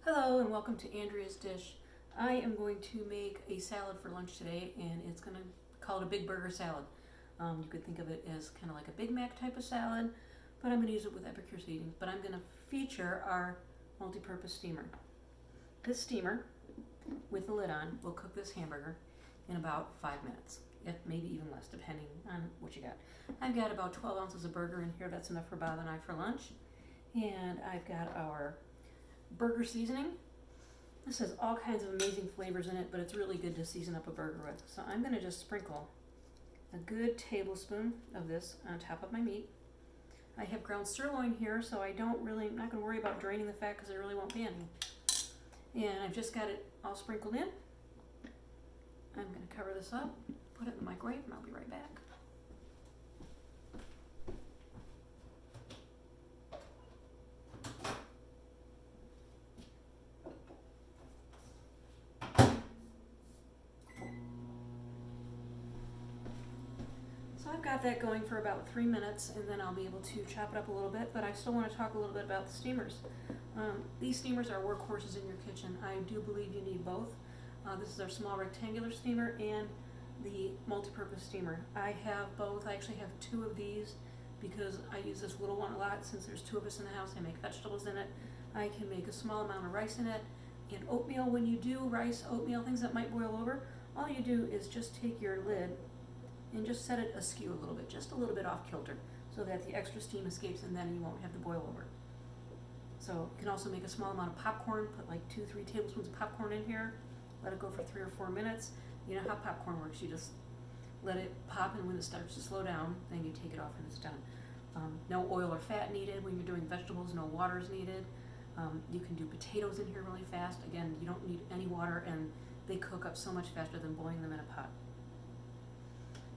Hello and welcome to Andrea's Dish. I am going to make a salad for lunch today, and it's going to call it a big burger salad. You could think of it as kind of like a Big Mac type of salad, but I'm going to use it with Epicure seasoning. But I'm going to feature our multi-purpose steamer. This steamer, with the lid on, will cook this hamburger in about 5 minutes, if maybe even less, depending on what you got. I've got about 12 ounces of burger in here. That's enough for Bob and I for lunch. And I've got our burger seasoning. This has all kinds of amazing flavors in it, but it's really good to season up a burger with. So I'm going to just sprinkle a good tablespoon of this on top of my meat. I have ground sirloin here, so I'm not going to worry about draining the fat because there really won't be any. And I've just got it all sprinkled in. I'm going to cover this up, put it in the microwave, and I'll be right back. So I've got that going for about 3 minutes, and then I'll be able to chop it up a little bit, but I still want to talk a little bit about the steamers. These steamers are workhorses in your kitchen. I do believe you need both. This is our small rectangular steamer and the multi-purpose steamer. I have both. I actually have 2 of these because I use this little one a lot. Since there's 2 of us in the house, I make vegetables in it. I can make a small amount of rice in it. And oatmeal, when you do rice, oatmeal, things that might boil over, all you do is just take your lid and just set it askew a little bit, just a little bit off kilter, so that the extra steam escapes and then you won't have the boil over. So you can also make a small amount of popcorn, put like 2-3 tablespoons of popcorn in here, let it go for 3 or 4 minutes. You know how popcorn works, you just let it pop, and when it starts to slow down, then you take it off and it's done. No oil or fat needed when you're doing vegetables, no water is needed. You can do potatoes in here really fast. Again, you don't need any water, and they cook up so much faster than boiling them in a pot.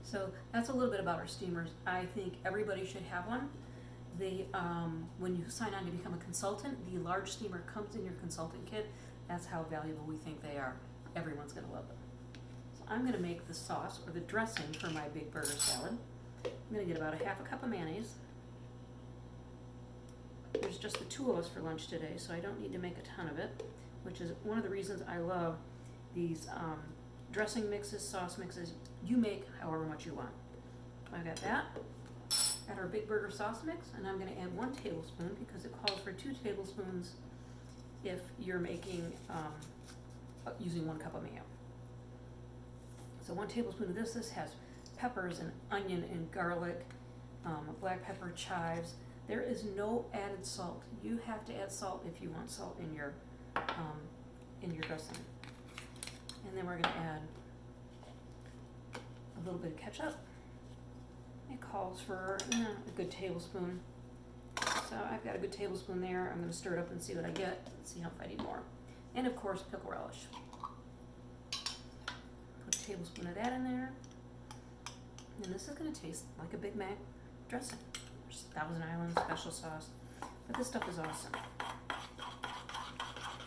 So that's a little bit about our steamers. I think everybody should have one. When you sign on to become a consultant, the large steamer comes in your consultant kit. That's how valuable we think they are. Everyone's going to love them. So I'm going to make the sauce, or the dressing, for my big burger salad. I'm going to get about a half a cup of mayonnaise. There's just the 2 of us for lunch today, so I don't need to make a ton of it, which is one of the reasons I love these dressing mixes, sauce mixes. You make however much you want. I've got that. Got our big burger sauce mix, and I'm going to add 1 tablespoon because it calls for 2 tablespoons if you're making using 1 cup of mayo. So 1 tablespoon of this. This has peppers and onion and garlic, black pepper, chives. There is no added salt. You have to add salt if you want salt in your dressing. And then we're going to add a little bit of ketchup. It calls for a good tablespoon. So I've got a good tablespoon there. I'm going to stir it up and see what I get. Let's see if I need more. And of course, pickle relish. Put a tablespoon of that in there. And this is going to taste like a Big Mac dressing. There's Thousand Island special sauce. But this stuff is awesome.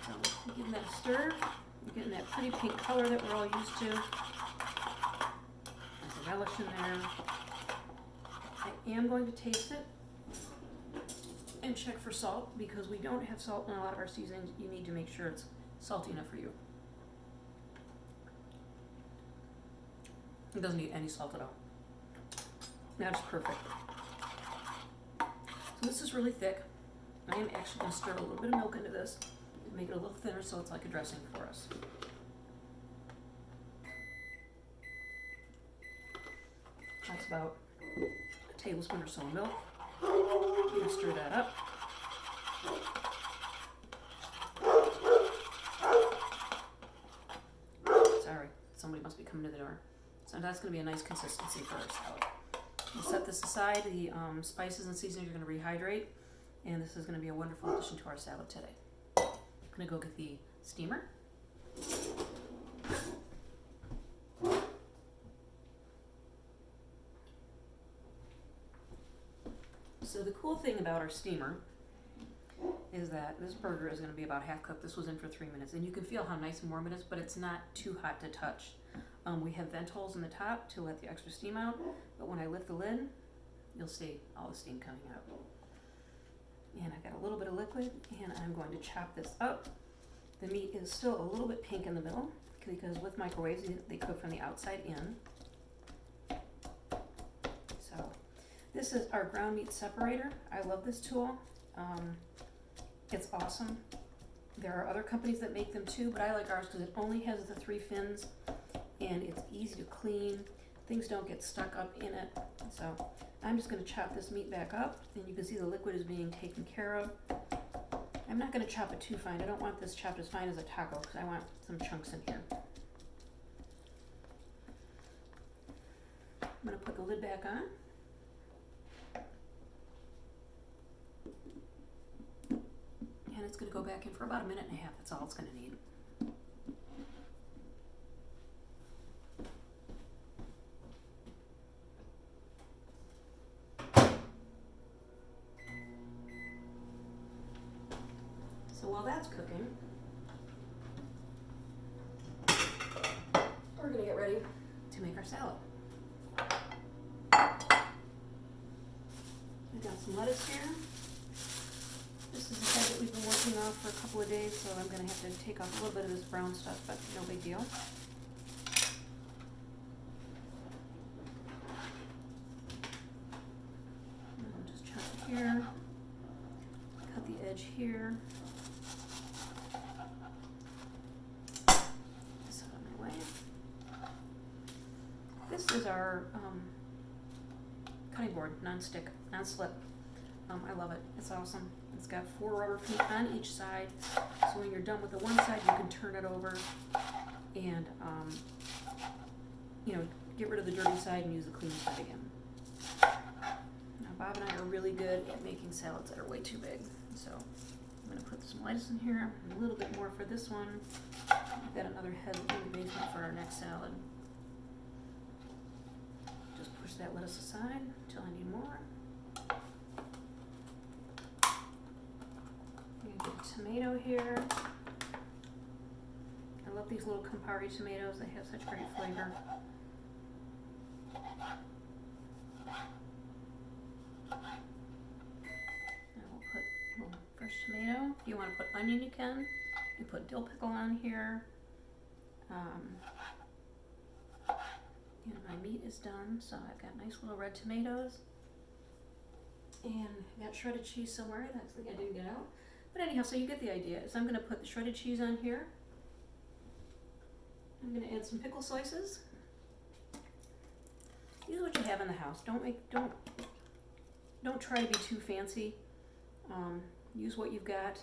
So give that a stir. You're getting that pretty pink color that we're all used to. There's a relish in there. I am going to taste it and check for salt, because we don't have salt in a lot of our seasonings. You need to make sure it's salty enough for you. It doesn't need any salt at all. That's perfect. So this is really thick. I am actually going to stir a little bit of milk into this to make it a little thinner so it's like a dressing for us. That's about a tablespoon or so of milk. I'm going to stir that up. Sorry, somebody must be coming to the door. So that's going to be a nice consistency for our salad. We'll set this aside. The spices and seasonings are going to rehydrate, and this is going to be a wonderful addition to our salad today. I'm going to go get the steamer. So the cool thing about our steamer is that this burger is going to be about half cooked. This was in for 3 minutes, and you can feel how nice and warm it is, but it's not too hot to touch. We have vent holes in the top to let the extra steam out, but when I lift the lid, you'll see all the steam coming out. And I've got a little bit of liquid, and I'm going to chop this up The meat is still a little bit pink in the middle because with microwaves they cook from the outside in. So this is our ground meat separator. I love this tool. It's awesome. There are other companies that make them too, but I like ours because it only has the 3 fins and it's easy to clean. Things don't get stuck up in it. So I'm just going to chop this meat back up, and you can see the liquid is being taken care of. I'm not going to chop it too fine. I don't want this chopped as fine as a taco because I want some chunks in here. I'm going to put the lid back on. And it's going to go back in for about 1.5 minutes. That's all it's going to need. So while that's cooking, we're going to get ready to make our salad. I've got some lettuce here. This is a head that we've been working off for a couple of days, so I'm going to have to take off a little bit of this brown stuff, but no big deal. And I'll just chop it here, cut the edge here. This out of my way. This is our cutting board, non-stick, non-slip. I love it. It's awesome. It's got 4 rubber feet on each side, so when you're done with the one side, you can turn it over and, get rid of the dirty side and use the clean side again. Now, Bob and I are really good at making salads that are way too big, so I'm going to put some lettuce in here, a little bit more for this one. I've got another head in the basement for our next salad. Just push that lettuce aside until I need more. Tomato here. I love these little Campari tomatoes. They have such great flavor. Now we'll put a little fresh tomato. If you want to put onion, you can. You put dill pickle on here. And my meat is done, so I've got nice little red tomatoes. And I got shredded cheese somewhere. That's the thing I didn't get out. But anyhow, so you get the idea. So I'm going to put the shredded cheese on here. I'm going to add some pickle slices. Use what you have in the house. Don't try to be too fancy. Use what you've got.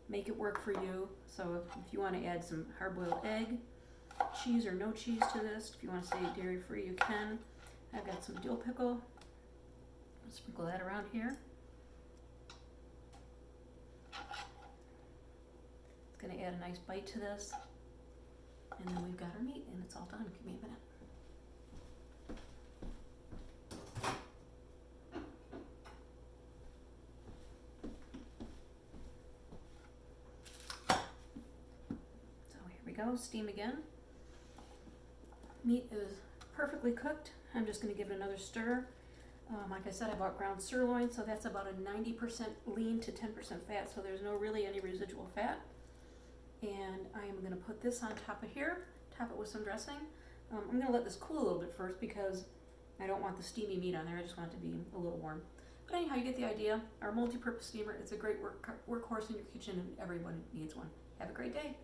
Make it work for you. So if you want to add some hard-boiled egg, cheese or no cheese to this, if you want to stay dairy-free, you can. I've got some dill pickle. I'll sprinkle that around here. It's going to add a nice bite to this. And then we've got our meat and it's all done. Give me a minute. So here we go, steam again. Meat is perfectly cooked. I'm just going to give it another stir. Like I said, I bought ground sirloin, so that's about a 90% lean to 10% fat, so there's no really any residual fat. And I am going to put this on top of here, top it with some dressing. I'm going to let this cool a little bit first because I don't want the steamy meat on there. I just want it to be a little warm. But anyhow, you get the idea. Our multi-purpose steamer, it's a great workhorse in your kitchen and everyone needs one. Have a great day.